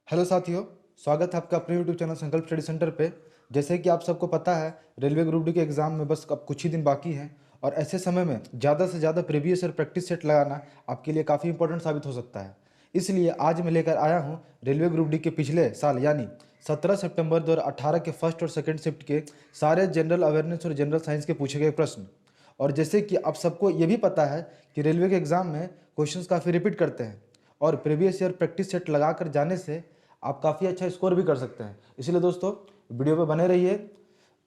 Hello साथियों, स्वागत है आपका अपने यूट्यूब चैनल संकल्प स्टडी सेंटर पे। जैसे कि आप सबको पता है, रेलवे ग्रुप डी के एग्ज़ाम में बस अब कुछ ही दिन बाकी हैं और ऐसे समय में ज़्यादा से ज़्यादा प्रीवियस और प्रैक्टिस सेट लगाना आपके लिए काफ़ी इंपॉर्टेंट साबित हो सकता है। इसलिए आज मैं लेकर आया हूँ रेलवे ग्रुप डी के पिछले साल यानी 17 सितंबर 2018 के फर्स्ट और सेकेंड शिफ्ट के सारे जनरल अवेयरनेस और जनरल साइंस के पूछे गए प्रश्न। और जैसे कि आप सबको ये भी पता है कि रेलवे के एग्ज़ाम में क्वेश्चंस काफ़ी रिपीट करते हैं और प्रीवियस ईयर प्रैक्टिस सेट लगा कर जाने से आप काफ़ी अच्छा स्कोर भी कर सकते हैं। इसलिए दोस्तों वीडियो पे बने रहिए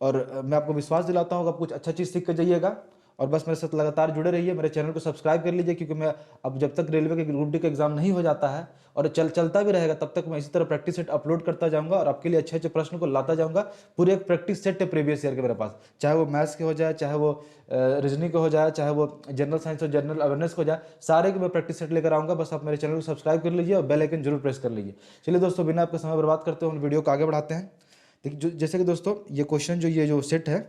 और मैं आपको विश्वास दिलाता हूँ कि आप कुछ अच्छा चीज़ सीख कर जाइएगा। और बस मेरे साथ लगातार जुड़े रहिए, मेरे चैनल को सब्सक्राइब कर लीजिए, क्योंकि मैं अब जब तक रेलवे के ग्रुप डी का एग्जाम नहीं हो जाता है और चलता भी रहेगा तब तक मैं इसी तरह प्रैक्टिस सेट अपलोड करता जाऊंगा और आपके लिए अच्छे अच्छे प्रश्न को लाता जाऊंगा। पूरे एक प्रैक्टिस सेट है प्रीवियस ईयर के मेरे पास, चाहे वो मैथ्स के हो जाए, चाहे वो रीजनिंग के हो जाए, चाहे वो जनरल साइंस और जनरल अवेयरनेस हो जाए, सारे के मैं प्रैक्टिस सेट लेकर आऊंगा। बस आप मेरे चैनल को सब्सक्राइब कर लीजिए और बेल आइकन जरूर प्रेस कर लीजिए। चलिए दोस्तों, बिना आपका समय बर्बाद करते हुए हम वीडियो को आगे बढ़ाते हैं। देखिए, जैसे कि दोस्तों ये क्वेश्चन ये जो सेट है,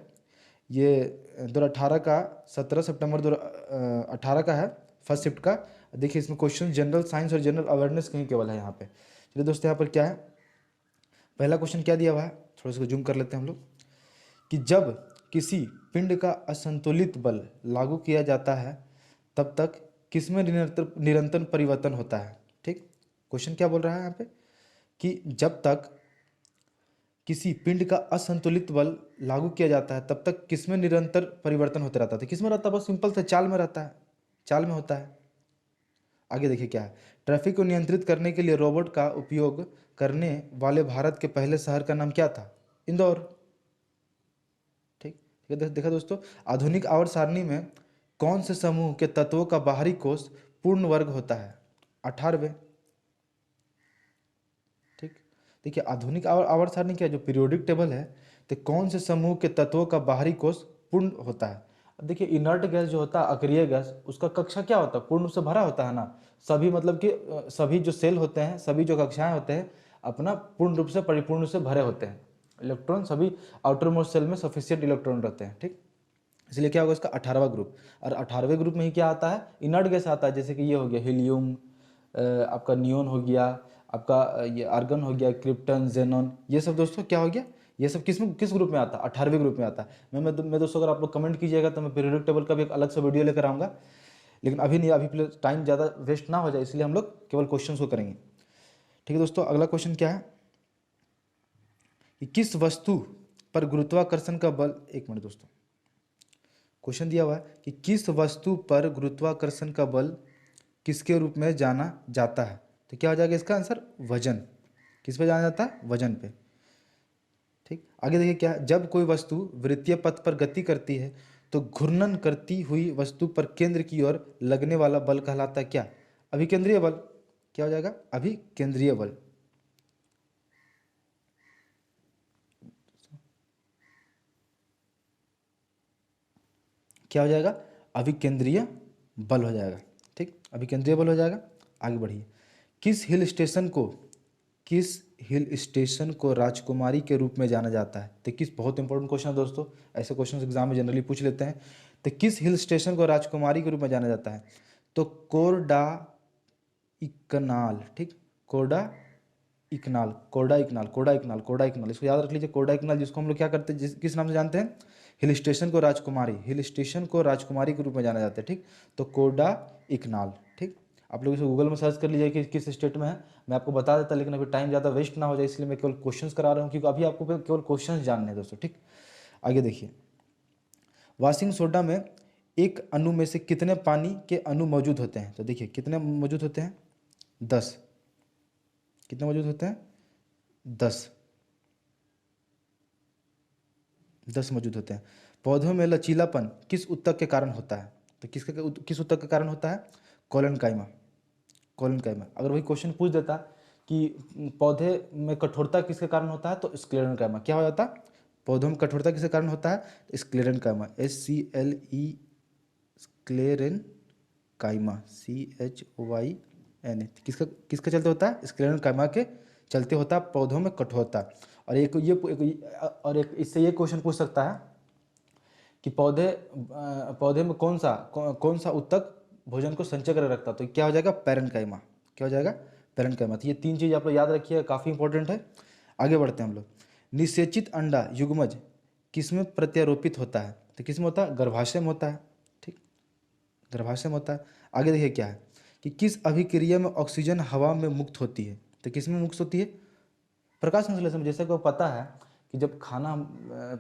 ये 2018 का 17 सितंबर 2018 का है, फर्स्ट शिफ्ट का। देखिए इसमें क्वेश्चन जनरल साइंस और जनरल अवेयरनेस के ही केवल है यहाँ पे। चलिए दोस्तों, यहाँ पर क्या है, पहला क्वेश्चन क्या दिया हुआ है, थोड़ा सा जूम कर लेते हैं हम लोग। कि जब किसी पिंड का असंतुलित बल लागू किया जाता है तब तक किसमें निरंतर निरंतर परिवर्तन होता है। ठीक, क्वेश्चन क्या बोल रहा है यहाँ पे कि जब तक किसी पिंड का असंतुलित बल लागू किया जाता है तब तक किसमें निरंतर परिवर्तन होता रहता है। तो किसमें रहता है, बहुत सिंपल से चाल में रहता है, चाल में होता है। आगे देखिए क्या है, ट्रैफिक को नियंत्रित करने के लिए रोबोट का उपयोग करने वाले भारत के पहले शहर का नाम क्या था। इंदौर। ठीक, ठीक है, देखा दोस्तों, आधुनिक आवर्त सारणी में कौन से समूह के तत्वों का बाहरी कोष पूर्ण वर्ग होता है। 18वें। ठीक, देखिए आधुनिक आवर्त सारणी क्या है, जो पीरियोडिक टेबल है, तो कौन से समूह के तत्वों का बाहरी कोष पूर्ण होता है। अब देखिए इनर्ट गैस जो होता है, अक्रिय गैस, उसका कक्षा क्या होता है, पूर्ण रूप से भरा होता है ना। सभी मतलब कि सभी जो सेल होते हैं, सभी जो कक्षाएं होते हैं अपना पूर्ण रूप से परिपूर्ण रूप से भरे होते हैं। इलेक्ट्रॉन सभी आउटर मोस्ट सेल में सफिशियंट इलेक्ट्रॉन रहते हैं। ठीक, इसलिए क्या होगा इसका 18वां ग्रुप। और 18वें ग्रुप में ही क्या आता है, इनर्ट गैस आता है। जैसे कि ये हो गया हीलियम, आपका नियोन हो गया, आपका ये आर्गन हो गया, क्रिप्टन, जेनॉन, ये सब दोस्तों क्या हो गया, ये सब किस ग्रुप में आता है, 18वें ग्रुप में आता है। मैं दोस्तों, अगर आप लोग कमेंट कीजिएगा तो मैं पीरियोडिक टेबल का भी एक अलग से वीडियो लेकर आऊँगा, लेकिन अभी नहीं, अभी टाइम ज़्यादा वेस्ट ना हो जाए, इसलिए हम लोग केवल क्वेश्चन को करेंगे। ठीक है दोस्तों, अगला क्वेश्चन क्या है कि किस वस्तु पर गुरुत्वाकर्षण का बल, एक मिनट दोस्तों, क्वेश्चन दिया हुआ है कि किस वस्तु पर गुरुत्वाकर्षण का बल किसके रूप में जाना जाता है। तो क्या हो जाएगा इसका आंसर, वजन। किस पे जाना जाता है, वजन पे। ठीक, आगे देखिए क्या है, जब कोई वस्तु वृत्तीय पथ पर गति करती है तो घूर्णन करती हुई वस्तु पर केंद्र की ओर लगने वाला बल कहलाता है क्या, अभिकेंद्रीय बल। क्या हो जाएगा, अभिकेंद्रीय बल। क्या हो जाएगा, अभिकेंद्रीय बल हो जाएगा। ठीक, अभिकेंद्रीय बल हो जाएगा। आगे बढ़िए, किस हिल स्टेशन को किस हिल स्टेशन को राजकुमारी के रूप में जाना जाता है। तो किस, बहुत इंपॉर्टेंट क्वेश्चन है दोस्तों, ऐसे क्वेश्चन एग्जाम में जनरली पूछ लेते हैं। तो किस हिल स्टेशन को राजकुमारी के रूप में जाना जाता है, तो कोरडा इकनाल। ठीक, कोरडा इकनाल, कोरडा इकनाल, कोरडा इकनाल, कोरडा इकनाल, इसको याद रख लीजिए। कोरडा इकनाल, जिसको हम लोग क्या करते हैं, किस नाम से जानते हैं, हिल स्टेशन को राजकुमारी, हिल स्टेशन को राजकुमारी के रूप में जाना जाता है। ठीक, तो कोरडा इकनाल। ठीक, आप लोग इसे गूगल में सर्च कर लीजिए कि किस स्टेट में है, मैं आपको बता देता, लेकिन अभी टाइम ज़्यादा वेस्ट ना हो जाए इसलिए मैं केवल क्वेश्चंस करा रहा हूँ, क्योंकि अभी आपको केवल क्वेश्चंस जानने हैं दोस्तों। ठीक, आगे देखिए, वॉशिंग सोडा में एक अणु में से कितने पानी के अणु मौजूद होते हैं। तो देखिए कितने मौजूद होते हैं, 10। कितने मौजूद होते हैं, 10। 10 मौजूद होते हैं। पौधों में लचीलापन किस ऊतक के कारण होता है। तो किस ऊतक के कारण होता है, कोलन काइमा। कोलन काइमा। अगर वही क्वेश्चन पूछ देता कि पौधे में कठोरता किसके कारण होता है, तो स्क्लेरन काइमा। क्या हो जाता, पौधों में कठोरता किसके कारण होता है, स्क्लेरन काइमा, SCLE, स्क्लेरन काइमा, CHYN। किसका किसके चलते होता है, स्क्लेरन काइमा के चलते होता है पौधों में कठोरता। और और एक इससे ये क्वेश्चन पूछ सकता है कि पौधे में कौन सा ऊतक भोजन को संचय कर रखता है। तो क्या हो जाएगा, पैरेन्काइमा। क्या हो जाएगा, पैरेन्काइमा। ये 3 चीज़ आप लोग याद रखिए, काफ़ी इंपॉर्टेंट है। आगे बढ़ते हैं हम लोग। निषेचित अंडा युग्मज किसमें प्रत्यारोपित होता है? तो किसमें होता है? गर्भाशय में होता है। ठीक, गर्भाशय में होता है। आगे देखिए क्या है कि किस अभिक्रिया में ऑक्सीजन हवा में मुक्त होती है? तो किसमें मुक्त होती है? प्रकाश संश्लेषण में। जैसे कि आपको पता है कि जब खाना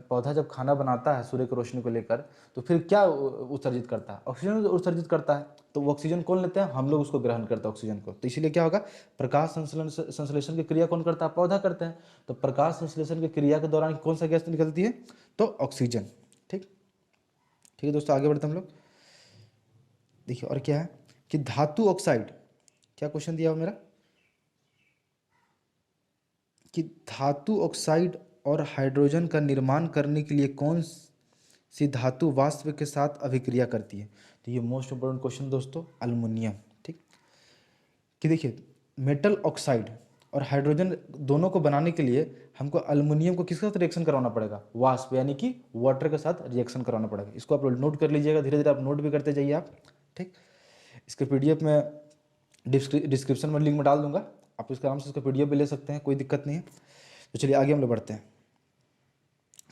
पौधा जब खाना बनाता है सूर्य की रोशनी को लेकर, तो फिर क्या उत्सर्जित करता है? ऑक्सीजन उत्सर्जित करता है। तो वो ऑक्सीजन कौन लेते हैं? हम लोग उसको ग्रहण करते हैं ऑक्सीजन को। तो इसीलिए क्या होगा? प्रकाश संश्लेषण की क्रिया कौन करता है? पौधा करते हैं। तो प्रकाश संश्लेषण की क्रिया के दौरान कौन सा गैस निकलती है? तो ऑक्सीजन। ठीक, ठीक है दोस्तों, आगे बढ़ते हम लोग। देखिए और क्या है कि धातु ऑक्साइड, क्या क्वेश्चन दिया हुआ मेरा कि धातु ऑक्साइड और हाइड्रोजन का निर्माण करने के लिए कौन सी धातु वाष्प के साथ अभिक्रिया करती है? तो ये मोस्ट इंपोर्टेंट क्वेश्चन दोस्तों, अल्युमिनियम। ठीक, कि देखिए मेटल ऑक्साइड और हाइड्रोजन दोनों को बनाने के लिए हमको अल्युमिनियम को किसके साथ रिएक्शन करवाना पड़ेगा? वाष्प यानी कि वाटर के साथ रिएक्शन कराना पड़ेगा। इसको आप नोट कर लीजिएगा, धीरे धीरे आप नोट भी करते जाइए आप। ठीक, इसके पीडीएफ में डिस्क्रिप्शन में लिंक में डाल दूंगा, आप इसके आराम से इसका पीडीएफ भी ले सकते हैं, कोई दिक्कत नहीं है। तो चलिए आगे हम लोग बढ़ते हैं।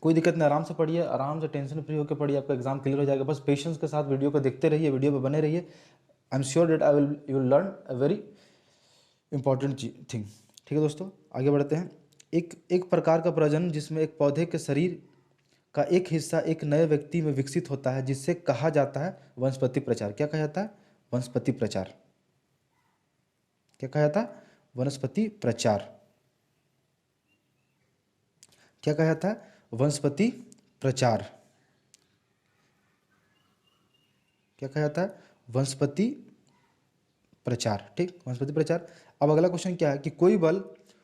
कोई दिक्कत नहीं, आराम से पढ़िए, आराम से टेंशन फ्री होकर पढ़िए, आपका एग्जाम क्लियर हो जाएगा। बस पेशेंस के साथ वीडियो को देखते रहिए, वीडियो पे बने रहिए। I am sure that you will learn a very important thing. ठीक है दोस्तों, आगे बढ़ते हैं। एक प्रकार का प्रजनन जिसमें एक पौधे के शरीर का एक हिस्सा एक नए व्यक्ति में विकसित होता है, जिससे कहा जाता है वनस्पति प्रचार। क्या कहा जाता है? वनस्पति प्रचार। क्या कहा जाता है? वनस्पति प्रचार। क्या कहा जाता है? वनस्पति प्रचार। क्या कहा जाता है? वनस्पति प्रचार। ठीक, वनस्पति प्रचार। अब अगला क्वेश्चन क्या है कि कोई बल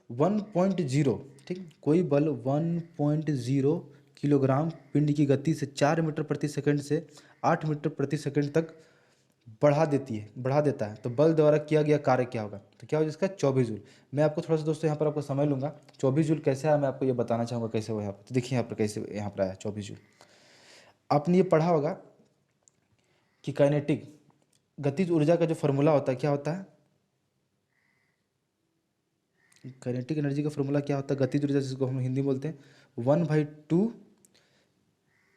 1.0, ठीक, कोई बल 1.0 किलोग्राम पिंड की गति से 4 मीटर प्रति सेकंड से 8 मीटर प्रति सेकंड तक बढ़ा देता है, तो बल द्वारा किया गया कार्य क्या होगा? तो क्या होगा इसका? 24 जूल। मैं आपको थोड़ा सा दोस्तों यहाँ पर आपको समय लूंगा। 24 जूल कैसे आया मैं आपको ये बताना चाहूँगा कैसे हुआ यहाँ पर। तो देखिए यहाँ पर कैसे यहाँ पर आया 24 जूल। आपने ये पढ़ा होगा कि काइनेटिक गतिज ऊर्जा का जो फॉर्मूला होता है क्या होता है? काइनेटिक एनर्जी का फॉर्मूला क्या होता है? गतिज ऊर्जा जिसको हम हिंदी में बोलते हैं 1/2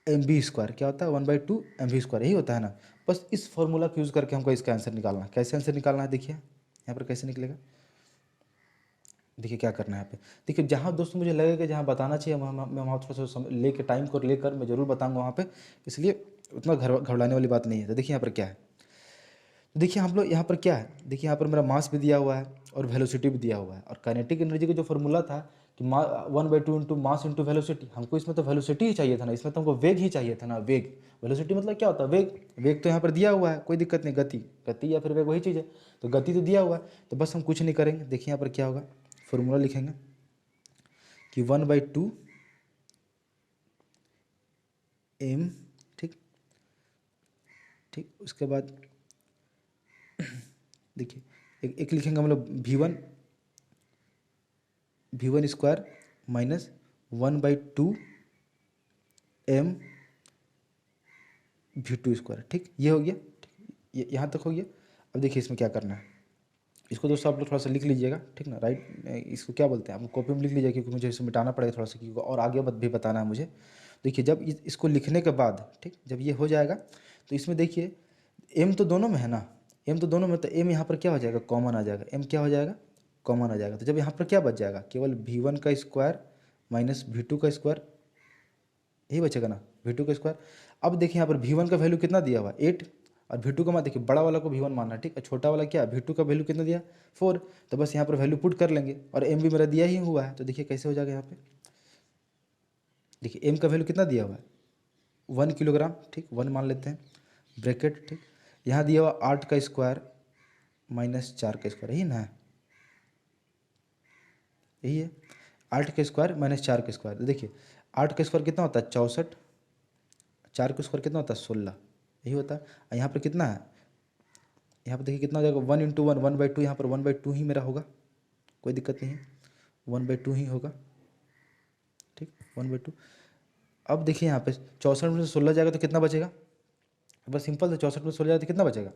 mv²। क्या होता है? 1/2 mv², यही होता है ना। बस इस फॉर्मूला को यूज़ करके हमको इसका आंसर निकालना है। कैसे आंसर निकालना है देखिए यहाँ पर कैसे निकलेगा। देखिए क्या करना है यहाँ पे। देखिए जहाँ दोस्तों मुझे लगेगा जहाँ बताना चाहिए मैं वहाँ थोड़ा सा लेकर टाइम को लेकर मैं ज़रूर बताऊँगा वहाँ पे, इसलिए उतना घबराने वाली बात नहीं है। तो देखिए यहाँ पर क्या है, तो देखिए हम लोग यहाँ पर क्या है, देखिए यहाँ पर मेरा मास भी दिया हुआ है और वेलोसिटी भी दिया हुआ है। और काइनेटिक एनर्जी का जो फॉर्मूला था कि 1/2 इंटू मास इंटू वेलोसिटी, हमको इसमें तो वेलोसिटी ही चाहिए था ना, इसमें तो हमको वेग ही चाहिए था ना, वेग। वेलोसिटी मतलब क्या होता है? वेग। वेग तो यहाँ पर दिया हुआ है, कोई दिक्कत नहीं। गति, गति या फिर वेग वही चीज़ है। तो गति तो दिया हुआ है, तो बस हम कुछ नहीं करेंगे। देखिए यहाँ पर क्या होगा, फॉर्मूला लिखेंगे कि 1/2 m, ठीक, ठीक। उसके बाद देखिए एक लिखेंगे हम लोग v1 माइनस 1/2 m v2²। ठीक, ये हो गया। ठीक, ये यहाँ तक हो गया। अब देखिए इसमें क्या करना है, इसको दोस्तों आप लोग थोड़ा सा लिख लीजिएगा, ठीक ना, राइट। इसको क्या बोलते हैं, आप कॉपी में लिख लीजिएगा क्योंकि मुझे इसे मिटाना पड़ेगा थोड़ा सा, क्योंकि और आगे भी बताना है मुझे। देखिए जब इसको लिखने के बाद, ठीक, जब ये हो जाएगा तो इसमें देखिए m तो दोनों में है ना, m तो दोनों में, तो m यहाँ पर क्या हो जाएगा? कॉमन आ जाएगा। m क्या हो जाएगा? कॉमन आ जाएगा। तो जब यहाँ पर क्या बच जाएगा? केवल v1² माइनस v2², यही बचेगा ना, v2²। अब देखिए यहाँ पर v1 का वैल्यू कितना दिया हुआ? 8, और v2 का मान देखिए, बड़ा वाला को v1 मानना, ठीक है, छोटा वाला क्या? v2 का वैल्यू कितना दिया? 4। तो बस यहाँ पर वैल्यू पुट कर लेंगे, और m भी मेरा दिया ही हुआ है। तो देखिए कैसे हो जाएगा यहाँ पे, देखिए m का वैल्यू कितना दिया हुआ है? 1 किलोग्राम, ठीक, 1 मान लेते हैं, ब्रैकेट, ठीक। यहाँ दिया हुआ 8² माइनस 4², यही ना है, यही है 8² माइनस 4²। तो देखिए 8² कितना होता है? 64, 4² कितना होता है? 16, यही होता है। और यहाँ पर कितना है? यहाँ पर देखिए कितना हो जाएगा? 1 इंटू 1, 1/2, यहाँ पर 1/2 ही मेरा होगा, कोई दिक्कत नहीं है, 1/2 ही होगा, ठीक, 1/2। अब देखिए यहाँ पे 64 में से 16 जाएगा तो कितना बचेगा? बस सिंपल है, 64 में 16 जाएगा तो कितना बचेगा?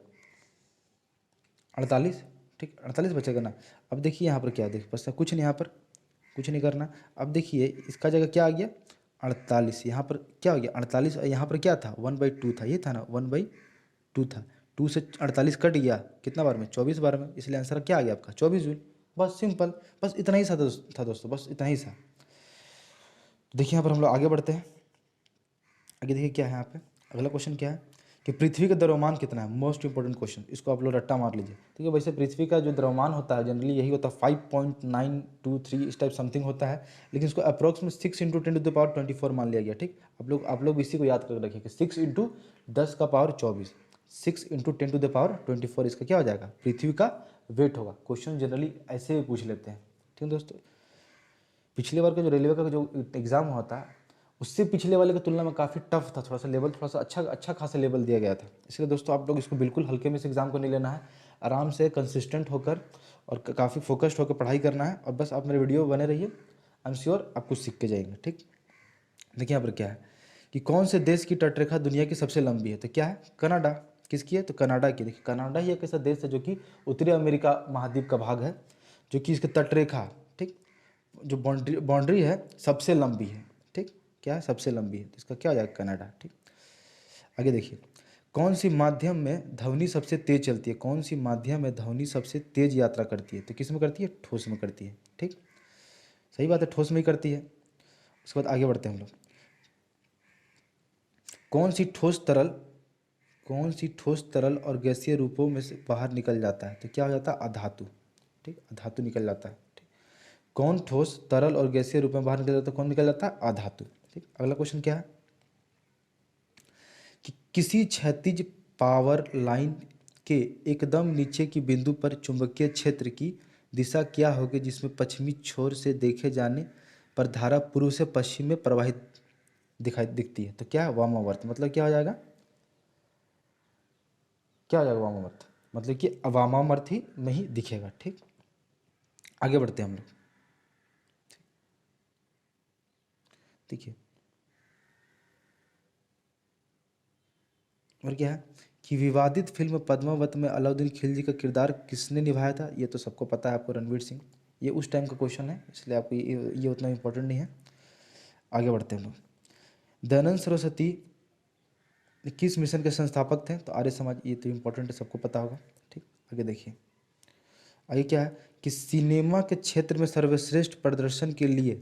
48, ठीक, 48 बचेगा ना। अब देखिए यहाँ पर क्या देखिए बस कुछ नहीं, यहाँ पर कुछ नहीं करना। अब देखिए इसका जगह क्या आ गया 48, यहाँ पर क्या हो गया 48, यहाँ पर क्या था 1/2 था, ये था ना 1/2 था। 2 से 48 कट गया कितना बार में 24 बार में, इसलिए आंसर क्या आ गया आपका 24 जूल। बस सिंपल, बस इतना ही था दोस्तों, बस इतना ही था। देखिए यहाँ पर हम लोग आगे बढ़ते हैं। आगे देखिए क्या है यहाँ पे, अगला क्वेश्चन क्या है कि पृथ्वी का द्रव्यमान कितना है। मोस्ट इंपॉर्टेंट क्वेश्चन, इसको आप लोग रट्टा मार लीजिए। ठीक है, वैसे पृथ्वी का जो द्रव्यमान होता है जनरली यही होता है 5.923 इस टाइप समथिंग होता है, लेकिन इसको अप्रॉक्स में 6 × 10⁻24 मान लिया गया। ठीक, आप लोग इसी को याद कर रखिए कि 6 × 10⁻24, 6 × 10⁻24 इसका क्या हो जाएगा पृथ्वी का वेट होगा। क्वेश्चन जनरली ऐसे भी पूछ लेते हैं। ठीक है दोस्तों, पिछले बार का जो रेलवे का जो एग्ज़ाम हुआ था उससे पिछले वाले की तुलना में काफ़ी टफ था, थोड़ा सा लेवल थोड़ा सा अच्छा खासा लेवल दिया गया था। इसलिए दोस्तों आप लोग इसको बिल्कुल हल्के में इस एग्ज़ाम को नहीं लेना है, आराम से कंसिस्टेंट होकर और काफ़ी फोकस्ड होकर पढ़ाई करना है। और बस आप मेरे वीडियो बने रहिए, आई एम श्योर आप कुछ सीख के जाएंगे। ठीक, देखिए यहाँ पर क्या है कि कौन से देश की तटरेखा दुनिया की सबसे लंबी है, तो क्या है कनाडा। किसकी है, तो कनाडा की। देखिए कनाडा ही एक ऐसा देश है जो कि उत्तरी अमेरिका महाद्वीप का भाग है, जो कि इसकी तटरेखा, ठीक, जो बाउंड्री है सबसे लंबी है। ठीक, क्या है सबसे लंबी है, तो इसका क्या हो जाएगा कनाडा। ठीक, आगे देखिए कौन सी माध्यम में ध्वनि सबसे तेज चलती है, कौन सी माध्यम में ध्वनि सबसे तेज यात्रा करती है, तो किस में करती है ठोस में करती है। ठीक, सही बात है, ठोस में ही करती है। उसके बाद आगे बढ़ते हैं हम लोग। कौन सी ठोस तरल और गैसीय रूपों में से बाहर निकल जाता है, तो क्या हो जाता है अधातु। ठीक, अधातु निकल जाता है। ठीक, कौन ठोस तरल और गैसीय रूप में बाहर निकल जाता है, कौन निकल जाता है अधातु। ठीक, अगला क्वेश्चन क्या है कि किसी क्षैतिज पावर लाइन के एकदम नीचे की बिंदु पर चुंबकीय क्षेत्र की दिशा क्या होगी जिसमें पश्चिमी छोर से देखे जाने पर धारा पूर्व से पश्चिम में प्रवाहित दिखती है, तो क्या है वामावर्त। मतलब क्या हो जाएगा, क्या हो जाएगा वामावर्त, मतलब कि वामावर्त ही में ही दिखेगा। ठीक, आगे बढ़ते हैं हम लोग। देखिए और क्या है कि विवादित फिल्म पद्मावत में अलाउद्दीन खिलजी का किरदार किसने निभाया था, ये तो सबको पता है आपको, रणवीर सिंह। ये उस टाइम का क्वेश्चन है, इसलिए आपको ये उतना इम्पोर्टेंट नहीं है। आगे बढ़ते हैं हम लोग। दयानंद सरस्वती किस मिशन के संस्थापक थे, तो आर्य समाज, ये तो इम्पोर्टेंट है सबको पता होगा। ठीक, आगे देखिए आगे क्या है कि सिनेमा के क्षेत्र में सर्वश्रेष्ठ प्रदर्शन के लिए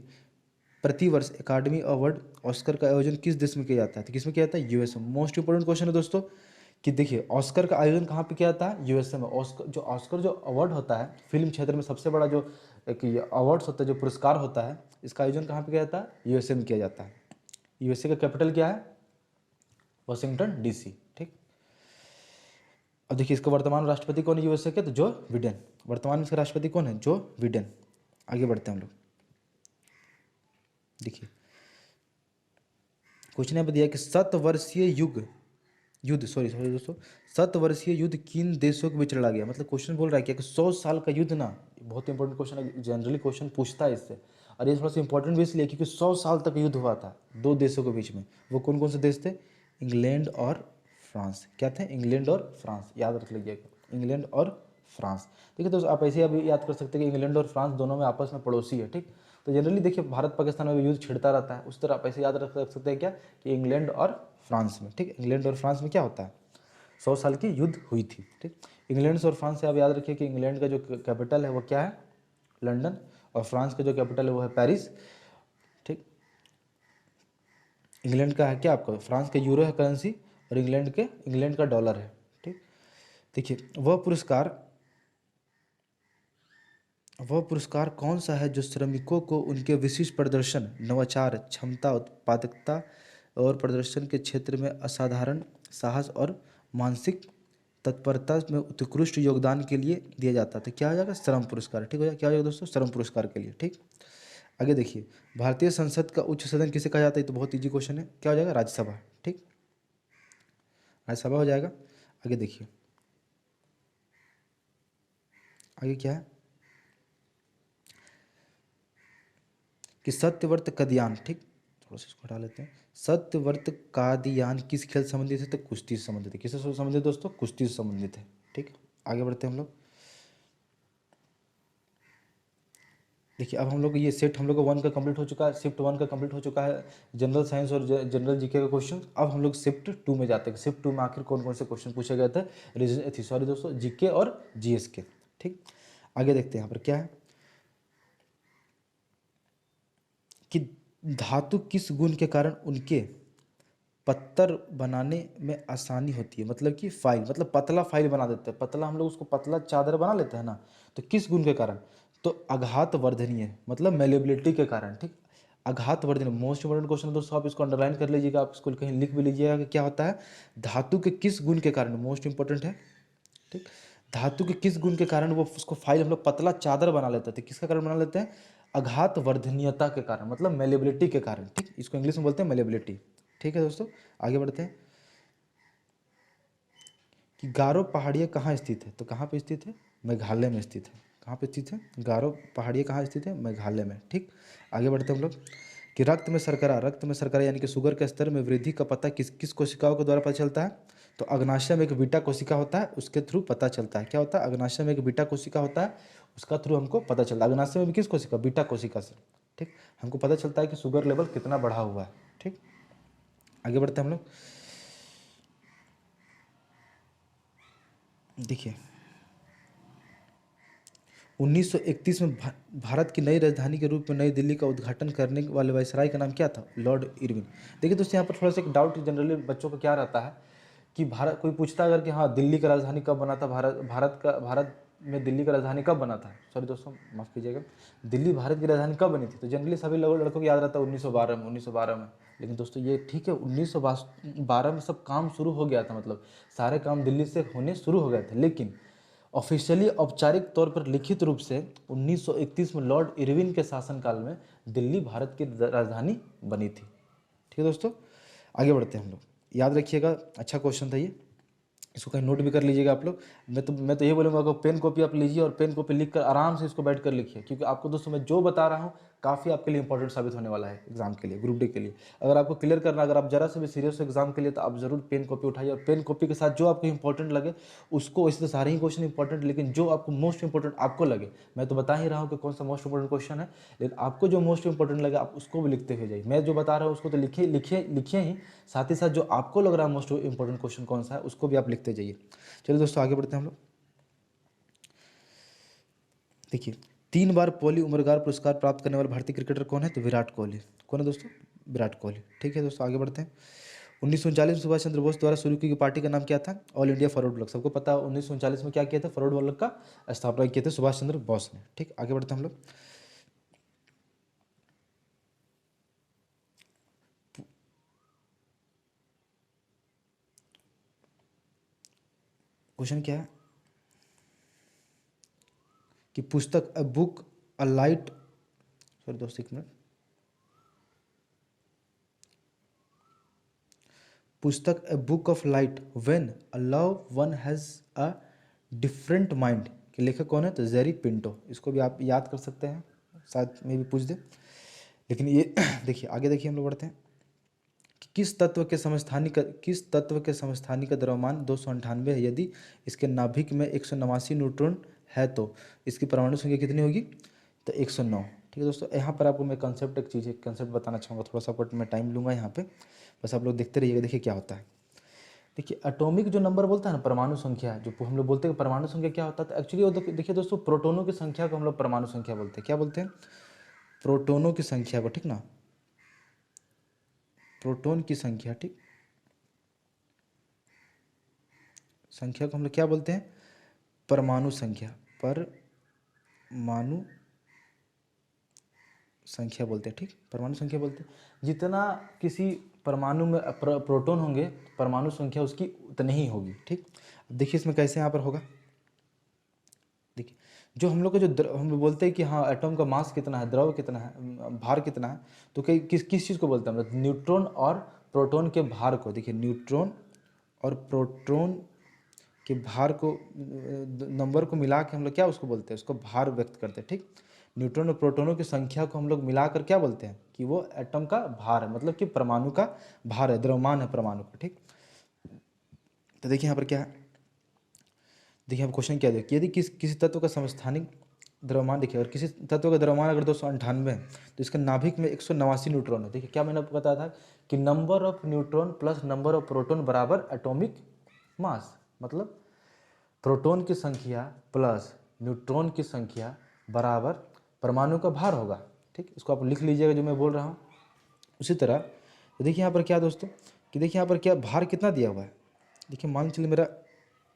प्रतिवर्ष एकेडमी अवार्ड ऑस्कर का आयोजन किस देश में किया जाता है, तो किस में किया जाता है यूएस में। मोस्ट इंपोर्टेंट क्वेश्चन है दोस्तों कि देखिए ऑस्कर का आयोजन कहाँ पे किया जाता है यूएसए में। ऑस्कर जो अवार्ड होता है फिल्म क्षेत्र में सबसे बड़ा जो एक अवार्ड्स होता है, जो पुरस्कार होता है, इसका आयोजन कहाँ पे किया जाता है यूएसए में किया जाता है। यूएसए का कैपिटल क्या है वाशिंगटन डीसी। ठीक, अब देखिए इसका वर्तमान राष्ट्रपति कौन है यूएसए के, तो जो बिडेन। वर्तमान में इसका राष्ट्रपति कौन है, जो बिडेन। आगे बढ़ते हैं हम लोग। देखिए क्वेश्चन यहाँ पे दिया है कि सॉरी दोस्तों, 7 वर्षीय युद्ध किन देशों के बीच लड़ा गया। मतलब क्वेश्चन बोल रहा है क्या कि 100 साल का युद्ध ना, बहुत इंपॉर्टेंट क्वेश्चन है, जनरली क्वेश्चन पूछता है इससे। और ये थोड़ा सा इंपॉर्टेंट भी इसलिए क्योंकि 100 साल तक युद्ध हुआ था 2 देशों के बीच में। वो कौन कौन से देश थे, इंग्लैंड और फ्रांस। क्या थे, इंग्लैंड और फ्रांस, याद रख लीजिएगा इंग्लैंड और फ्रांस। देखिए दोस्तों आप ऐसे ही अभी याद कर सकते हैं कि इंग्लैंड और फ्रांस दोनों में आपस में पड़ोसी है। ठीक, तो जनरली देखिए भारत पाकिस्तान में भी युद्ध छिड़ता रहता है, उस तरह आप ऐसे याद रख सकते हैं क्या कि इंग्लैंड और फ्रांस में। ठीक, इंग्लैंड और फ्रांस में क्या होता है 100 साल की युद्ध हुई थी। ठीक, इंग्लैंड और फ्रांस से आप याद रखिए कि इंग्लैंड का जो कैपिटल है वो क्या है लंदन, और फ्रांस का जो कैपिटल है वो है पेरिस। ठीक, इंग्लैंड का है क्या आपका, फ्रांस का यूरो है करेंसी, और इंग्लैंड का डॉलर है। ठीक, देखिए वह पुरस्कार कौन सा है जो श्रमिकों को उनके विशिष्ट प्रदर्शन, नवाचार, क्षमता, उत्पादकता और प्रदर्शन के क्षेत्र में असाधारण साहस और मानसिक तत्परता में उत्कृष्ट योगदान के लिए दिया जाता है, तो क्या हो जाएगा श्रम पुरस्कार। ठीक हो जाएगा, क्या हो जाएगा दोस्तों श्रम पुरस्कार के लिए। ठीक, आगे देखिए भारतीय संसद का उच्च सदन किसे कहा जाता है, तो बहुत ईजी क्वेश्चन है, क्या हो जाएगा राज्यसभा। ठीक, राज्यसभा हो जाएगा। आगे देखिए आगे क्या है कि सत्यव्रत कादियान, ठीक, थोड़ा सा इसको हटा लेते हैं। सत्यव्रत कादियान किस खेल से संबंधित है, तो कुश्ती से संबंधित है। किससे संबंधित दोस्तों, कुश्ती से संबंधित है। ठीक, आगे बढ़ते हैं हम लोग। देखिए अब हम लोग ये सेट हम लोग का 1 का कंप्लीट हो चुका है, शिफ्ट 1 का कंप्लीट हो चुका है, जनरल साइंस और जनरल जीके का क्वेश्चन। अब हम लोग शिफ्ट 2 में जाते हैं। शिफ्ट 2 में आखिर कौन कौन से क्वेश्चन पूछे गए थे, रीजन सॉरी दोस्तों, जीके और जीएस के। ठीक, आगे देखते हैं यहाँ पर क्या है कि धातु किस गुण के कारण उनके पत्तर बनाने में आसानी होती है, मतलब कि फाइल, मतलब पतला फाइल बना देते हैं, पतला हम लोग उसको पतला चादर बना लेते हैं ना, तो किस गुण के कारण, तो आघात वर्धनीय मतलब मेलेबिलिटी के कारण। ठीक, आघात वर्धनीय मोस्ट इंपोर्टेंट क्वेश्चन है दोस्तों, आप इसको अंडरलाइन कर लीजिएगा, आप इसको कहीं लिख भी लीजिएगा कि क्या होता है, धातु के किस गुण के कारण, मोस्ट इंपॉर्टेंट है। ठीक, धातु के किस गुण के कारण वो उसको फाइल हम लोग पतला चादर बना लेते थे, किसके कारण बना लेते हैं, आघात वर्धनीयता के कारण, मतलब मेलेबिलिटी के कारण। ठीक, इसको इंग्लिश में बोलते हैं मेलेबिलिटी। ठीक है दोस्तों, आगे बढ़ते हैं कि गारो पहाड़ियाँ कहाँ स्थित है, तो कहाँ पे स्थित है, मेघालय में स्थित है। कहाँ पे स्थित है, गारो पहाड़ियाँ कहाँ स्थित है, मेघालय में। ठीक, आगे बढ़ते हैं हम लोग कि रक्त में शर्करा यानी कि शुगर के स्तर में वृद्धि का पता किस किस कोशिकाओं के द्वारा पता चलता है, तो अग्नाशय में एक बीटा कोशिका होता है, उसके थ्रू पता चलता है। क्या होता है, अग्नाशय में एक बीटा कोशिका होता है, उसका थ्रू हमको पता चलता है। अग्नाशय में भी किस कोशिका, बीटा कोशिका से। ठीक, हमको पता चलता है कि शुगर लेवल कितना बढ़ा हुआ है। ठीक, आगे बढ़ते हैं हम लोग, देखिए 1931 में भारत की नई राजधानी के रूप में नई दिल्ली का उद्घाटन करने वाले वायसराय का नाम क्या था, लॉर्ड इरविन। देखिए दोस्तों, यहाँ पर थोड़ा सा एक डाउट जनरली बच्चों को क्या रहता है कि भारत, कोई पूछता है अगर कि हाँ दिल्ली का राजधानी कब बना था, भारत में दिल्ली का राजधानी कब बना था, सॉरी दोस्तों माफ़ कीजिएगा, दिल्ली भारत की राजधानी कब बनी थी, तो जनरली सभी लड़कों को याद रहता है 1912 में, 1912 में। लेकिन दोस्तों ये ठीक है, 1912 में सब काम शुरू हो गया था, मतलब सारे काम दिल्ली से होने शुरू हो गए थे, लेकिन ऑफिशियली औपचारिक तौर पर लिखित रूप से 1931 में लॉर्ड इरविन के शासनकाल में दिल्ली भारत की राजधानी बनी थी। ठीक है दोस्तों, आगे बढ़ते हैं हम लोग, याद रखिएगा, अच्छा क्वेश्चन था ये, इसको कहीं नोट भी कर लीजिएगा आप लोग। मैं तो ये बोलूँगा कि पेन कॉपी आप लीजिए और पेन कॉपी लिख कर आराम से इसको बैठ कर लिखिए, क्योंकि आपको दोस्तों मैं जो बता रहा हूँ काफ़ी आपके लिए इंपॉर्टेंट साबित होने वाला है एग्जाम के लिए, ग्रुप डी के लिए। अगर आपको क्लियर करना, अगर आप जरा से भी सीरियस हो एग्जाम के लिए, तो आप जरूर पेन कॉपी उठाइए, और पेन कॉपी के साथ जो आपको इंपॉर्टेंट लगे उसको, वैसे तो सारे ही क्वेश्चन इंपॉर्टेंट, लेकिन जो आपको मोस्ट इंपॉर्टेंट आपको लगे, मैं तो बता ही रहा हूँ कि कौन सा मोस्ट इंपॉर्टेंट क्वेश्चन है, लेकिन आपको जो मोस्ट इंपॉर्टेंट लगे आप उसको भी लिखते हुए जाइए। मैं जो बता रहा हूँ उसको तो लिखिए लिखिए लिखिए ही, साथ ही साथ जो आपको लग रहा है मोस्ट इंपॉर्टेंट क्वेश्चन कौन सा है उसको भी आप लिखते जाइए। चलिए दोस्तों आगे बढ़ते हैं हम लोग, देखिए 3 बार पॉली उमरगार पुरस्कार प्राप्त करने वाले भारतीय क्रिकेटर कौन है, तो विराट कोहली। कौन है दोस्तों, विराट कोहली। ठीक है दोस्तों, आगे बढ़ते हैं 1939 में सुभाष चंद्र बोस द्वारा शुरू की गई पार्टी का नाम क्या था, ऑल इंडिया फॉरवर्ड ब्लॉक। सबको पता है 1939 में क्या किया था, फॉरवर्ड ब्लॉक का स्थापना किए थे सुभाष चंद्र बोस ने। ठीक, आगे बढ़ते हैं हम लोग, क्वेश्चन क्या है कि पुस्तक a book a light, sorry दोस्तों एक मिनट, पुस्तक a book of light when a love one has a different mind के लेखक कौन है, तो जेरी पिंटो। इसको भी आप याद कर सकते हैं, शायद में भी पूछ दे, लेकिन ये देखिए आगे देखिए हम लोग बढ़ते हैं कि किस तत्व के समस्थानिक का द्रव्यमान 298 है, यदि इसके नाभिक में 189 न्यूट्रॉन है तो इसकी परमाणु संख्या कितनी होगी, तो 109। ठीक है दोस्तों, यहाँ पर आपको मैं कंसेप्ट एक चीज़ एक कंसेप्ट बताना चाहूँगा, थोड़ा सा मैं टाइम लूँगा यहाँ पे, बस आप लोग देखते रहिएगा, देखिए क्या होता है। देखिए एटॉमिक जो नंबर बोलता है ना, परमाणु संख्या, जो हम लोग बोलते हैं परमाणु संख्या क्या होता है, तो एक्चुअली वो देखिए दोस्तों, प्रोटोनों की संख्या को हम लोग परमाणु संख्या बोलते हैं। क्या बोलते हैं, प्रोटोनों की संख्या को, ठीक ना, प्रोटोन की संख्या, ठीक, संख्या को हम लोग क्या बोलते हैं, परमाणु संख्या, परमाणु संख्या बोलते हैं। ठीक, परमाणु संख्या बोलते हैं, जितना किसी परमाणु में प्रोटॉन होंगे परमाणु संख्या उसकी उतनी ही होगी। ठीक, अब देखिए इसमें कैसे यहाँ पर होगा, देखिए जो हम लोग का जो हम लोग बोलते हैं कि हाँ एटॉम का मास कितना है, द्रव्य कितना है, भार कितना है, तो कई किस चीज़ को बोलते हैं हम लोग, न्यूट्रॉन और प्रोटॉन के भार को। देखिए न्यूट्रॉन और प्रोटॉन के भार को, नंबर को मिला के हम लोग क्या उसको बोलते हैं, उसको भार व्यक्त करते हैं। ठीक, न्यूट्रॉन और प्रोटॉनों की संख्या को हम लोग मिलाकर क्या बोलते हैं कि वो एटम का भार है, मतलब कि परमाणु का भार है, द्रव्यमान है परमाणु का। ठीक, तो देखिए यहाँ पर क्या है, देखिए हम क्वेश्चन क्या देखिए, यदि किसी तत्व का समस्थानिक द्रव्यमान देखिए, अगर किसी तत्व का द्रव्यमान अगर 298 है तो इसके नाभिक में 189 न्यूट्रॉन है। देखिए क्या मैंने आपको बताया था कि number of neutron plus number of proton बराबर एटॉमिक मास, मतलब प्रोटॉन की संख्या प्लस न्यूट्रॉन की संख्या बराबर परमाणु का भार होगा। ठीक, इसको आप लिख लीजिएगा जो मैं बोल रहा हूँ। उसी तरह तो देखिए यहाँ पर क्या दोस्तों, कि देखिए यहाँ पर क्या भार कितना दिया हुआ है। देखिए मान चलिए मेरा,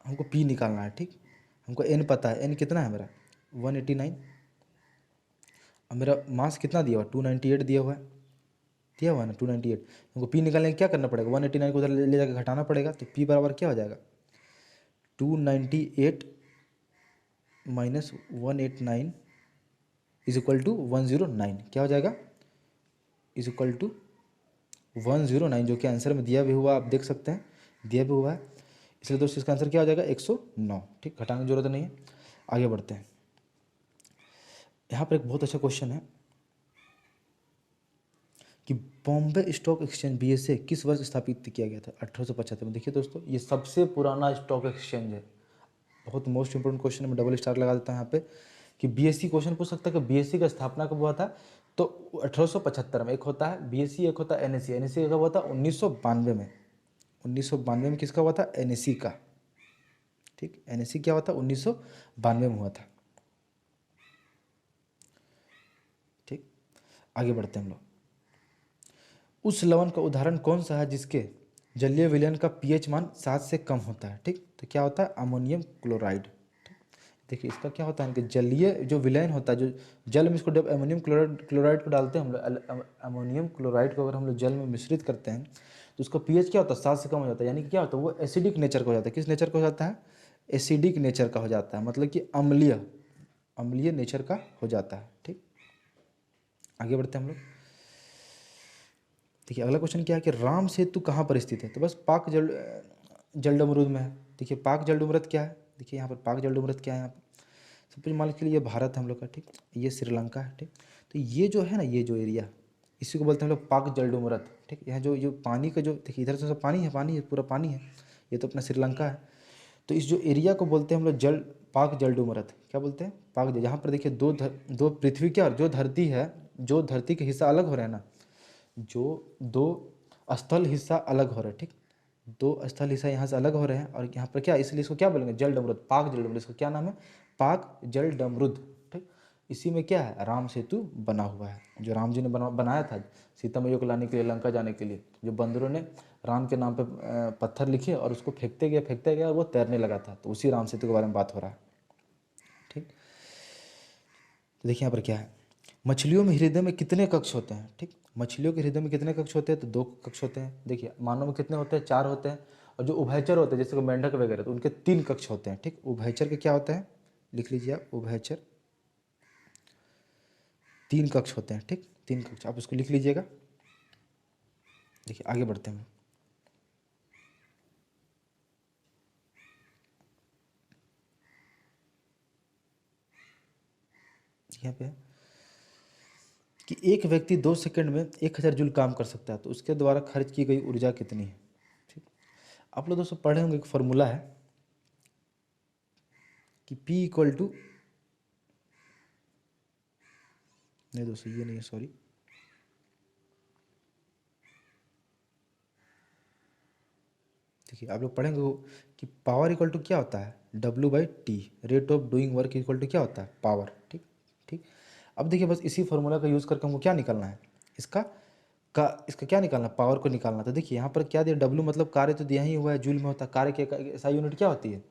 हमको पी निकालना है, ठीक, हमको एन पता है, एन कितना है मेरा 189, अब मेरा मास कितना दिया हुआ है 298 दिया हुआ है ना 298। हमको पी निकालने के क्या करना पड़ेगा, 189 को उधर ले जाकर घटाना पड़ेगा, तो पी बराबर क्या हो जाएगा 298 माइनस 189 इज इक्वल टू 109। क्या हो जाएगा, इज इक्वल टू 109, जो कि आंसर में दिया भी हुआ, आप देख सकते हैं दिया भी हुआ है। इसलिए दोस्तों इसका आंसर क्या हो जाएगा 109। ठीक, घटाने की जरूरत नहीं है। आगे बढ़ते हैं। यहाँ पर एक बहुत अच्छा क्वेश्चन है कि बॉम्बे स्टॉक एक्सचेंज BSE किस वर्ष स्थापित किया गया था 1875 में। देखिए दोस्तों ये सबसे पुराना स्टॉक एक्सचेंज है। बहुत मोस्ट इंपोर्टेंट क्वेश्चन है, मैं डबल स्टार लगा देता हूँ यहाँ पे कि BSE क्वेश्चन पूछ सकता है कि BSE का स्थापना कब हुआ था, तो 1875 में। एक होता है BSE, एक होता है NSE। NSE कब हुआ था 1992 में। 1992 में किसका हुआ था, NSE का। ठीक, NSE क्या हुआ था 1992 में हुआ था। ठीक, आगे बढ़ते हैं हम लोग। उस लवण का उदाहरण कौन सा है जिसके जलीय विलयन का pH मान 7 से कम होता है। ठीक, तो क्या होता है अमोनियम क्लोराइड। देखिए इसका क्या होता है कि जलीय जो विलयन होता है, जो जल में इसको जब अमोनियम क्लोराइड को डालते हैं हम लोग, अमोनियम क्लोराइड को अगर हम लोग जल में मिश्रित करते हैं तो उसका pH क्या होता है 7 से कम हो जाता है। यानी कि क्या होता है वो एसिडिक नेचर का हो जाता है। किस नेचर का हो जाता है, एसिडिक नेचर का हो जाता है, मतलब कि अम्लीय नेचर का हो जाता है। ठीक, आगे बढ़ते हैं हम लोग। देखिए अगला क्वेश्चन क्या है कि राम सेतु कहाँ पर स्थित है, तो बस पाक जलडमरूद में है। देखिए पाक जलडमरूद क्या है, देखिए यहाँ पर पाक जलडमरूद क्या है, यहाँ पर सपोज मान के लिए ये भारत है हम लोग का, ठीक, ये श्रीलंका है। ठीक, तो ये जो है ना, ये जो एरिया, इसी को बोलते हैं हम लोग पाक जलडमरूद। ठीक, यहाँ जो जो पानी का जो देखिए इधर से सब पानी है पूरा पानी है, ये तो अपना श्रीलंका है। तो इस जो एरिया को बोलते हैं हम लोग पाक जलडमरूद। क्या बोलते हैं, पाक जल। यहाँ पर देखिए दो पृथ्वी क्या, जो धरती है, जो धरती के हिस्सा अलग हो रहे हैं ना, जो दो स्थल हिस्सा अलग हो रहे हैं। ठीक, दो स्थल हिस्सा यहाँ से अलग हो रहे हैं और यहाँ पर क्या, इसलिए इसको क्या बोलेंगे जलडमरूद, पाक जलडमरूद। इसका क्या नाम है, पाक जलडमरूद। ठीक, इसी में क्या है राम सेतु बना हुआ है, जो राम जी ने बनाया था सीता मैया को लाने के लिए, लंका जाने के लिए। जो बंदरों ने राम के नाम पे पत्थर लिखे और उसको फेंकते गए और वो तैरने लगा था, तो उसी राम सेतु के बारे में बात हो रहा है। ठीक, तो देखिए यहाँ पर क्या है, मछलियों में हृदय में कितने कक्ष होते हैं। ठीक, मछलियों के हृदय में कितने कक्ष होते हैं, तो 2 कक्ष होते हैं। देखिए मानव में कितने होते हैं, 4 होते हैं। और जो उभयचर होते हैं जैसे कि मेंढक वगैरह, तो उनके 3 कक्ष होते हैं। ठीक, उभयचर के क्या होता है, लिख लीजिए आप, उभयचर 3 कक्ष होते हैं। ठीक, 3 कक्ष, आप उसको लिख लीजिएगा। देखिए आगे बढ़ते हैं। यहाँ पे कि एक व्यक्ति 2 सेकंड में 1000 जूल काम कर सकता है, तो उसके द्वारा खर्च की गई ऊर्जा कितनी है। ठीक, आप लोग दोस्तों पढ़े होंगे, एक फॉर्मूला है कि P इक्वल टू, नहीं दोस्तों ये नहीं है, सॉरी, देखिए आप लोग पढ़ेंगे कि पावर इक्वल टू क्या होता है W/T, rate of doing work equal to क्या होता है पावर। ठीक, ठीक, अब देखिए बस इसी फॉर्मूला का यूज़ करके हमको क्या निकालना है, इसका क्या निकालना है, पावर को निकालना। तो देखिए यहाँ पर क्या दिया, W मतलब कार्य तो दिया ही हुआ है, जूल में होता है। कार्य की SI यूनिट क्या होती है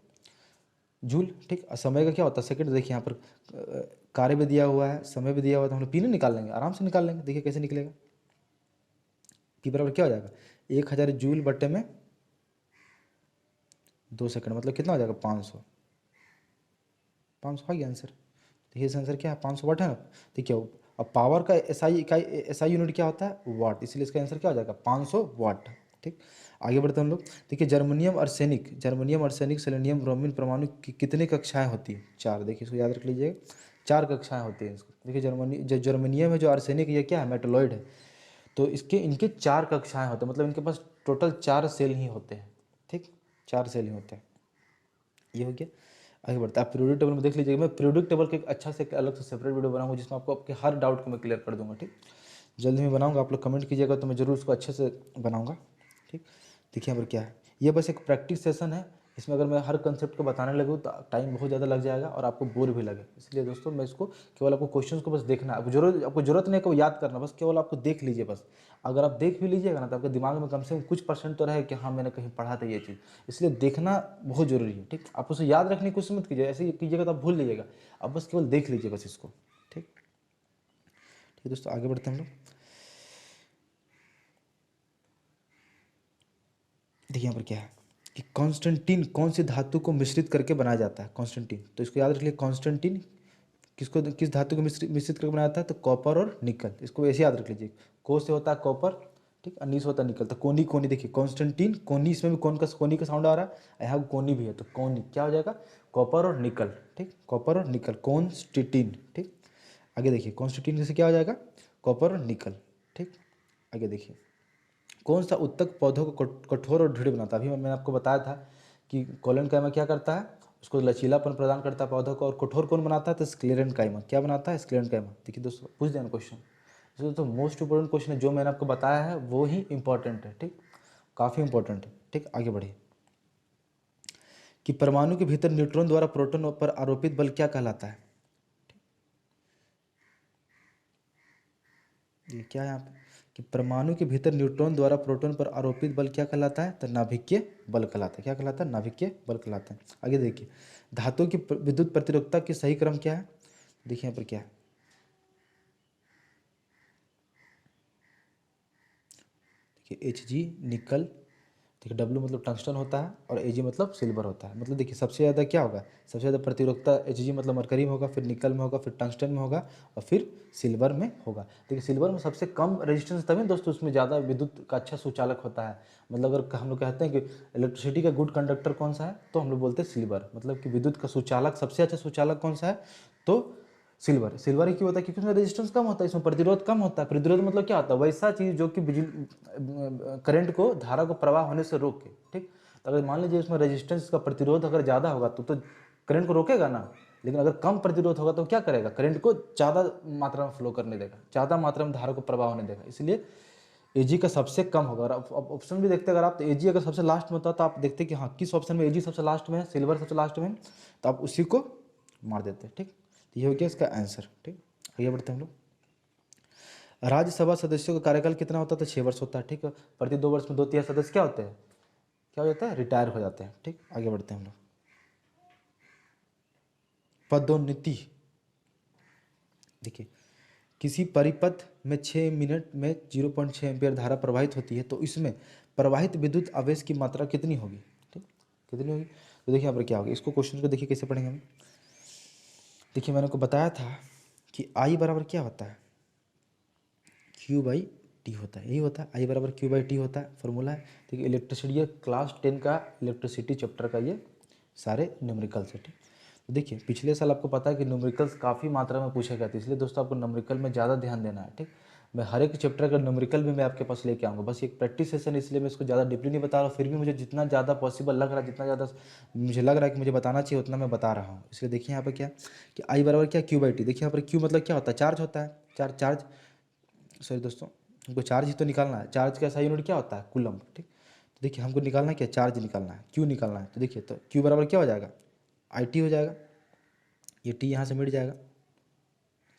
जूल। ठीक, और समय का क्या होता है सेकंड। देखिए यहाँ पर कार्य भी दिया हुआ है, समय भी दिया हुआ है, तो हम लोग P नहीं निकाल लेंगे, आराम से निकाल लेंगे। देखिए कैसे निकलेगा, P बराबर क्या हो जाएगा 1000 जूल बटे में 2 सेकंड, मतलब कितना हो जाएगा 500 आ गया आंसर। देखिए इस आंसर क्या है 500 वाट है ना। देखिए अब पावर का SI यूनिट क्या होता है वाट, इसलिए इसका आंसर क्या हो जाएगा 500 वाट। ठीक, आगे बढ़ते हैं हम लोग। देखिए जर्मनियम अर्सेनिक सेलेनियम ब्रोमीन परमाणु की कितनी कक्षाएं होती हैं, 4। देखिए इसको याद रख लीजिएगा, 4 कक्षाएं होती हैं इसको। देखिए जर्मनियम है, जो अर्सेनिक, ये क्या है मेटलॉइड है, तो इनके 4 कक्षाएं होते हैं, मतलब इनके पास टोटल 4 सेल ही होते हैं। ठीक, 4 सेल ही होते हैं, ये हो गया। आगे बढ़ते हैं। आप पीरियोडिक टेबल में देख लीजिएगा, मैं पीरियोडिक टेबल के एक अच्छा से एक अलग से सेपरेट वीडियो बनाऊंगा जिसमें आपको आपके हर डाउट को मैं क्लियर कर दूंगा। ठीक, जल्दी में बनाऊंगा, आप लोग कमेंट कीजिएगा तो मैं ज़रूर उसको अच्छे से बनाऊंगा। ठीक, देखिए यहाँ पर क्या है, ये बस एक प्रैक्टिस सेशन है। इसमें अगर मैं हर कंसेप्ट को बताने लगूँ तो टाइम बहुत ज़्यादा लग जाएगा और आपको बोर भी लगे। इसलिए दोस्तों मैं इसको केवल आपको क्वेश्चंस को बस देखना है, आपको जरूरत नहीं है कि याद करना, बस केवल आपको देख लीजिए बस। अगर आप देख भी लीजिएगा ना तो आपके दिमाग में कम से कम कुछ परसेंट तो रहे कि हाँ मैंने कहीं पढ़ा था ये चीज़। इसलिए देखना बहुत जरूरी है। ठीक, आप उसे याद रखने की कोशिश मत कीजिए, ऐसे कीजिएगा तो आप भूल जाइएगा। आप बस केवल देख लीजिए बस इसको। ठीक, ठीक दोस्तों, आगे बढ़ते हैं हम लोग। देखिए यहाँ पर क्या है कि कॉन्स्टेंटीन कौन सी धातु को मिश्रित करके बनाया जाता है। कॉन्स्टेंटीन, तो इसको याद रख लिया, कॉन्स्टेंटीन किस धातु को मिश्रित करके बनाया जाता है, तो कॉपर और निकल। इसको ऐसे याद रख लीजिए, को से होता है कॉपर, ठीक, अन्नी से होता है निकल। तो कोनी कोनी देखिए, कॉन्स्टेंटीन कोनी, इसमें भी कोनी का साउंड आ रहा है, यहाँ कोनी भी है, तो कोनी क्या हो जाएगा, कॉपर और निकल। ठीक, कॉपर और निकल, कॉन्स्टेंटीन। ठीक, आगे देखिए, कॉन्स्टेंटीन जैसे क्या हो जाएगा, कॉपर और निकल। ठीक, आगे देखिए, कौन सा उत्तक पौधों को कठोर और दृढ़ बनाता है। अभी मैंने आपको बताया था कि कोलन काइमा क्या करता है, उसको लचीलापन प्रदान करता है पौधों को, और कठोर कौन बनाता है, तो स्क्लेरन काइमा क्या बनाता है, स्क्लेरन काइमा। देखिए दोस्तों, पूछ देना क्वेश्चन, दोस्तों मोस्ट इंपॉर्टेंट क्वेश्चन है, जो मैंने आपको बताया है वो ही इंपॉर्टेंट है। ठीक, काफ़ी इंपॉर्टेंट है। ठीक, आगे बढ़िए, कि परमाणु के भीतर न्यूट्रॉन द्वारा प्रोटॉन पर आरोपित बल क्या कहलाता है। ये क्या है यहाँ पे, कि परमाणु के भीतर न्यूट्रॉन द्वारा प्रोटॉन पर आरोपित बल क्या कहलाता है, तो नाभिकीय बल कहलाता है। क्या कहलाता है, नाभिकीय बल कहलाता है। आगे देखिए, धातु की विद्युत प्रतिरोधकता की सही क्रम क्या है। देखिए यहाँ पर क्या है, देखिए Hg निकल, देखिए W मतलब टंगस्टन होता है और Ag मतलब सिल्वर होता है। मतलब देखिए सबसे ज़्यादा क्या होगा, सबसे ज़्यादा प्रतिरोधकता Hg मतलब मरकरी में होगा, फिर निकल में होगा, फिर टंगस्टन में होगा, और फिर सिल्वर में होगा। देखिए सिल्वर में सबसे कम रेजिस्टेंस, तभी दोस्तों उसमें ज़्यादा विद्युत का अच्छा सुचालक होता है। मतलब अगर हम लोग कहते हैं कि इलेक्ट्रिसिटी का गुड कंडक्टर कौन सा है, तो हम लोग बोलते हैं सिल्वर। मतलब कि विद्युत का सुचालक, सबसे अच्छा सुचालक कौन सा है, तो सिल्वर। सिल्वर ही क्यों होता है, क्योंकि उसमें रेजिस्टेंस कम होता है, इसमें प्रतिरोध कम होता है। प्रतिरोध मतलब क्या होता है, वैसा चीज़ जो कि बिजली करंट को, धारा को प्रवाह होने से रोक के। ठीक, तो अगर मान लीजिए इसमें रेजिस्टेंस का प्रतिरोध अगर ज़्यादा होगा तो करंट को रोकेगा ना, लेकिन अगर कम प्रतिरोध होगा तो क्या करेगा, करंट को ज़्यादा मात्रा में फ्लो करने देगा, ज़्यादा मात्रा में धारा को प्रवाह होने देगा। इसलिए Ag का सबसे कम होगा। और अब ऑप्शन भी देखते हैं, अगर आप तो Ag अगर सबसे लास्ट में होता तो आप देखते कि हाँ किस ऑप्शन में Ag सबसे लास्ट में है, सिल्वर सबसे लास्ट में है, तो आप उसी को मार देते हैं। ठीक, तो ये हो गया इसका आंसर। ठीक, आगे बढ़ते हैं हम लोग। राज्यसभा सदस्यों का कार्यकाल कितना होता है, तो 6 वर्ष होता है। ठीक है, प्रति 2 वर्ष में 2 तिहाई सदस्य क्या होते हैं, क्या हो जाता है, रिटायर हो जाते हैं। ठीक, आगे बढ़ते हैं हम लोग। पदोन्नति, देखिए किसी परिपथ में 6 मिनट में 0.6 एम्पियर धारा प्रवाहित होती है, तो इसमें प्रवाहित विद्युत आवेश की मात्रा कितनी होगी। ठीक, कितनी होगी, तो देखिए यहाँ पर क्या होगा, इसको क्वेश्चन को देखिए कैसे पढ़ेंगे हम। देखिए मैंने को बताया था कि आई बराबर क्या होता है, क्यू बाई टी होता है, यही होता है, आई बराबर क्यू बाई टी होता है, फॉर्मूला है। ठीक है, इलेक्ट्रिसिटी, ये क्लास 10 का इलेक्ट्रिसिटी चैप्टर का ये सारे न्यूमेरिकल्स है। ठीक, तो देखिए पिछले साल आपको पता है कि न्यूमेरिकल्स काफ़ी मात्रा में पूछे गए थे, इसलिए दोस्तों आपको न्यूमेरिकल में ज़्यादा ध्यान देना है। ठीक, मैं हर एक चैप्टर का न्यूमेरिकल भी मैं आपके पास लेके आऊँगा, बस एक प्रैक्टिस सेशन, इसलिए मैं इसको ज़्यादा डीपली नहीं बता रहा हूँ। फिर भी मुझे जितना ज़्यादा पॉसिबल लग रहा है, जितना ज़्यादा मुझे लग रहा है कि मुझे बताना चाहिए, उतना मैं बता रहा हूँ। इसलिए देखिए यहाँ पर क्या कि आई बराबर क्या, क्यू बाई टी। देखिए यहाँ पर क्यू मतलब क्या होता है, चार्ज होता है, चार्ज, सॉरी दोस्तों, हमको चार्ज ही तो निकालना है। चार्ज का SI यूनिट क्या होता है, कूलम। ठीक, तो देखिए हमको निकालना है क्या, चार्ज निकालना है, क्यू निकालना है। तो देखिए, तो क्यू बराबर क्या हो जाएगा, IT हो जाएगा, ये T यहाँ से मिट जाएगा,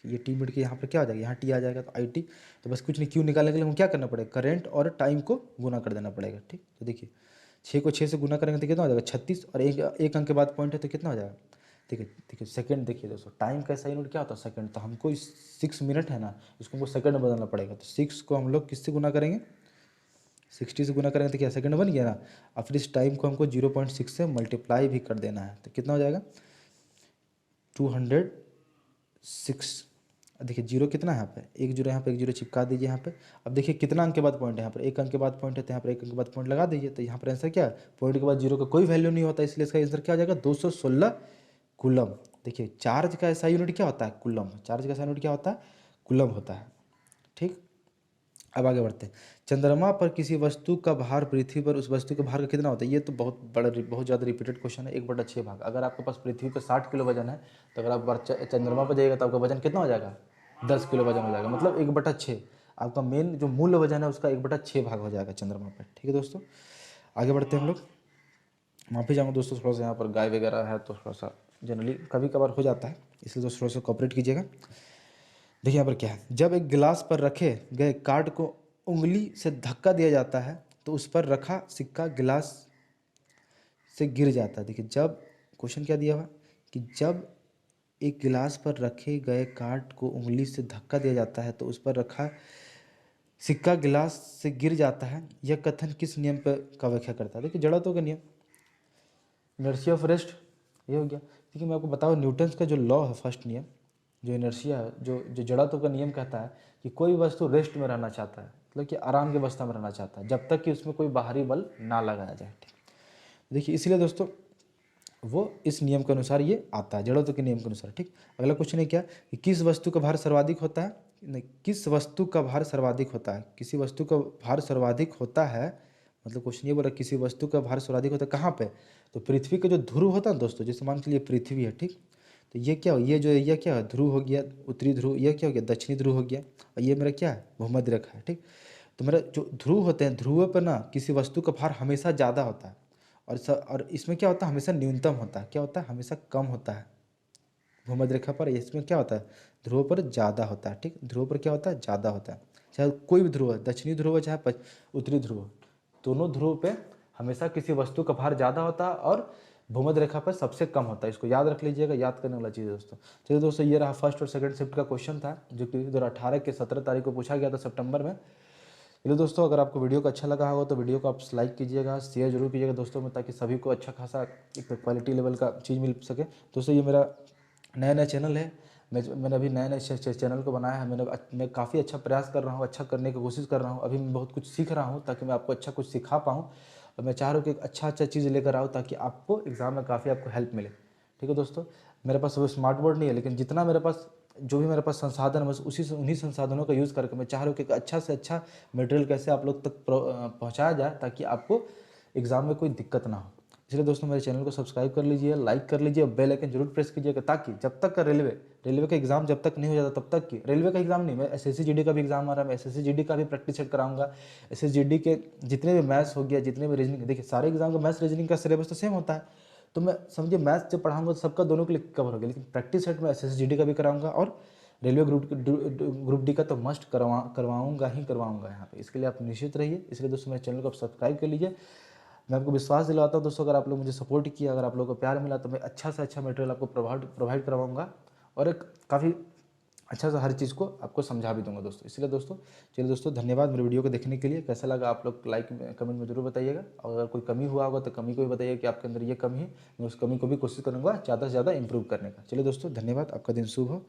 ये T मिट के यहाँ पर क्या हो जाएगा, यहाँ T आ जाएगा, तो IT। तो बस कुछ नहीं, क्यू निकालने के लिए हमको क्या करना पड़ेगा, करंट और टाइम को गुना कर देना पड़ेगा। ठीक, तो देखिए 6 को 6 से गुना करेंगे तो कितना हो जाएगा, 36, और एक अंक के बाद पॉइंट है तो कितना हो जाएगा। देखिए देखिए सेकंड, देखिए दोस्तों टाइम का SI यूनिट क्या होता है, सेकंड। तो हमको 6 मिनट है ना, इसको हमको सेकंड में बदलना पड़ेगा। तो 6 को हम लोग किससे गुना करेंगे, 60 से गुना करेंगे तो क्या सेकंड बन गया ना। और फिर इस टाइम को हमको 0.6 से मल्टीप्लाई भी कर देना है, तो कितना हो जाएगा, 206। देखिए जीरो कितना है यहाँ पे, एक जीरो, यहाँ पे एक जीरो चिपका दीजिए यहाँ पे। अब देखिए कितना अंक के बाद पॉइंट है, यहाँ पर एक अंक के बाद पॉइंट है, तो यहाँ पर एक अंक के बाद पॉइंट लगा दीजिए। तो यहाँ पर आंसर क्या है, पॉइंट के बाद जीरो का कोई वैल्यू नहीं होता, इसलिए इसका आंसर क्या हो जाएगा, 216 कूलम। देखिए चार्ज का SI यूनिट क्या होता है, कूलम। चार्ज का SI यूनिट क्या होता है, कूलम होता है। ठीक, अब आगे बढ़ते हैं। चंद्रमा पर किसी वस्तु का भार पृथ्वी पर उस वस्तु के भार का कितना होता है? ये तो बहुत ज़्यादा रिपीटेड क्वेश्चन है। 1/6 भाग। अगर आपके पास पृथ्वी पर 60 किलो वजन है, तो अगर आप चंद्रमा पर जाइएगा तो आपका वजन कितना हो जाएगा? 10 किलो वजन हो जाएगा, मतलब 1/6। आपका मेन जो मूल वजन है उसका 1/6 भाग हो जाएगा चंद्रमा पर। ठीक है दोस्तों, आगे बढ़ते हैं हम लोग। माफ़ी चाहूँगा दोस्तों, थोड़ा सा यहाँ पर गाय वगैरह है तो थोड़ा सा जनरली कभी कभार हो जाता है, इसलिए दोस्तों थोड़ा सा कॉपरेट कीजिएगा। देखिए यहाँ पर क्या है, जब एक गिलास पर रखे गए कार्ड को उंगली से धक्का दिया जाता है तो उस पर रखा सिक्का गिलास से गिर जाता है। देखिए जब, क्वेश्चन क्या दिया हुआ कि जब एक गिलास पर रखे गए कार्ड को उंगली से धक्का दिया जाता है तो उस पर रखा सिक्का गिलास से गिर जाता है, यह कथन किस नियम पर का व्याख्या करता है? देखिए जड़त्व का नियम, इनर्शिया ऑफ रेस्ट, ये हो गया। देखिए मैं आपको बताऊँ, न्यूटन्स का जो लॉ है, फर्स्ट नियम जो इनर्शिया है, जो जो जड़त्व का नियम कहता है कि कोई वस्तु रेस्ट में रहना चाहता है, मतलब कि आराम की अवस्था में रहना चाहता है, जब तक कि उसमें कोई बाहरी बल ना लगाया जाए। ठीक, देखिए इसलिए दोस्तों वो इस नियम के अनुसार ये आता है, जड़त्व के नियम के अनुसार। ठीक, अगला क्वेश्चन है क्या कि किस वस्तु का भार सर्वाधिक होता है? नहीं, किस वस्तु का भार सर्वाधिक होता है? किसी वस्तु का भार सर्वाधिक होता है, मतलब क्वेश्चन ये बोला किसी वस्तु का भार सर्वाधिक होता है कहाँ पे? तो पृथ्वी का जो ध्रुव होता है दोस्तों, जैसे मान के लिए पृथ्वी है, ठीक, तो ये क्या हो, ये जो ये क्या है, ध्रुव हो गया, उत्तरी ध्रुव, ये क्या हो गया, दक्षिणी ध्रुव हो गया, और ये मेरा क्या है, भूमध्य रेखा है। ठीक, तो मेरा जो ध्रुव होते हैं, ध्रुव पर ना किसी वस्तु का भार हमेशा ज़्यादा होता है, और इसमें क्या होता है, हमेशा न्यूनतम होता है। क्या होता है, हमेशा कम होता है। भूमध्य रेखा पर इसमें क्या होता है, ध्रुव पर ज़्यादा होता है। ठीक, ध्रुव पर क्या होता है, ज़्यादा होता है। चाहे कोई भी ध्रुव है, दक्षिणी ध्रुव है चाहे उत्तरी ध्रुव है, दोनों ध्रुव पे हमेशा किसी वस्तु का भार ज़्यादा होता है और भूमध्य रेखा पर सबसे कम होता है। इसको याद रख लीजिएगा, याद करने वाला चीज़ है दोस्तों। चलिए दोस्तों, ये रहा फर्स्ट और सेकंड शिफ्ट का क्वेश्चन था, जो कि 2018 के 17 तारीख को पूछा गया था, सितंबर में। चलिए दोस्तों, अगर आपको वीडियो को अच्छा लगा होगा तो वीडियो को आप लाइक कीजिएगा, शेयर जरूर कीजिएगा दोस्तों में, ताकि सभी को अच्छा खासा एक क्वालिटी लेवल का चीज़ मिल सके। दोस्तों ये मेरा नया नया चैनल है, मैंने अभी नए नए चैनल को बनाया है। मैं काफ़ी अच्छा प्रयास कर रहा हूँ, अच्छा करने की कोशिश कर रहा हूँ। अभी मैं बहुत कुछ सीख रहा हूँ ताकि मैं आपको अच्छा कुछ सिखा पाऊँ, और मैं चाह रहा हूँ कि एक अच्छा चीज़ लेकर आऊँ ताकि आपको एग्ज़ाम में काफ़ी आपको हेल्प मिले। ठीक है दोस्तों, मेरे पास वो स्मार्ट बोर्ड नहीं है, लेकिन जितना मेरे पास जो भी मेरे पास संसाधन है, बस उन्हीं संसाधनों का यूज़ करके मैं चाह रहा हूँ कि एक अच्छा से अच्छा मटेरियल कैसे आप लोग तक पहुँचाया जाए ताकि आपको एग्ज़ाम में कोई दिक्कत ना हो। इसलिए दोस्तों मेरे चैनल को सब्सक्राइब कर लीजिए, लाइक कर लीजिए, बेल आइकन जरूर प्रेस कीजिएगा, ताकि जब तक का रेलवे का एग्जाम जब तक नहीं हो जाता तब तक की, रेलवे का एग्जाम नहीं, मैं एसएससी जीडी का भी एग्जाम आ रहा है, मैं एसएससी जीडी का भी प्रैक्टिस सेट कराऊंगा। एसएससी जीडी के जितने भी मैथ्स हो गया, जितने भी रीजनिंग, देखिए सारे एग्जाम का मैथ्स रीजनिंग का सिलेबस तो सेम होता है, तो मैं समझिए मैथ्स जब पढ़ाऊंगा तो सबका दोनों के लिए कवर हो गया, लेकिन प्रैक्टिस सेट में एसएससी जीडी का भी कराऊंगा और रेलवे ग्रुप डी का तो मस्ट करवाऊंगा ही करवाऊंगा यहाँ पे। इसके लिए आप निश्चित रहिए। इसलिए दोस्तों मेरे चैनल को आप सब्सक्राइब कर लीजिए। मैं आपको विश्वास दिलाता हूँ दोस्तों, अगर आप लोग मुझे सपोर्ट किया, अगर आप लोगों को प्यार मिला, तो मैं अच्छा से अच्छा मटेरियल आपको प्रोवाइड करवाऊंगा, और एक काफ़ी अच्छा सा हर चीज़ को आपको समझा भी दूंगा दोस्तों। इसलिए दोस्तों, चलिए दोस्तों, धन्यवाद मेरे वीडियो को देखने के लिए। कैसा लगा आप लोग लाइक कमेंट में जरूर बताइएगा, और अगर कोई कमी हुआ होगा तो कमी को भी बताइए कि आपके अंदर ये कमी है, मैं उस कमी को भी कोशिश करूँगा ज़्यादा से ज़्यादा इंप्रूव करने का। चलिए दोस्तों, धन्यवाद, आपका दिन शुभ हो।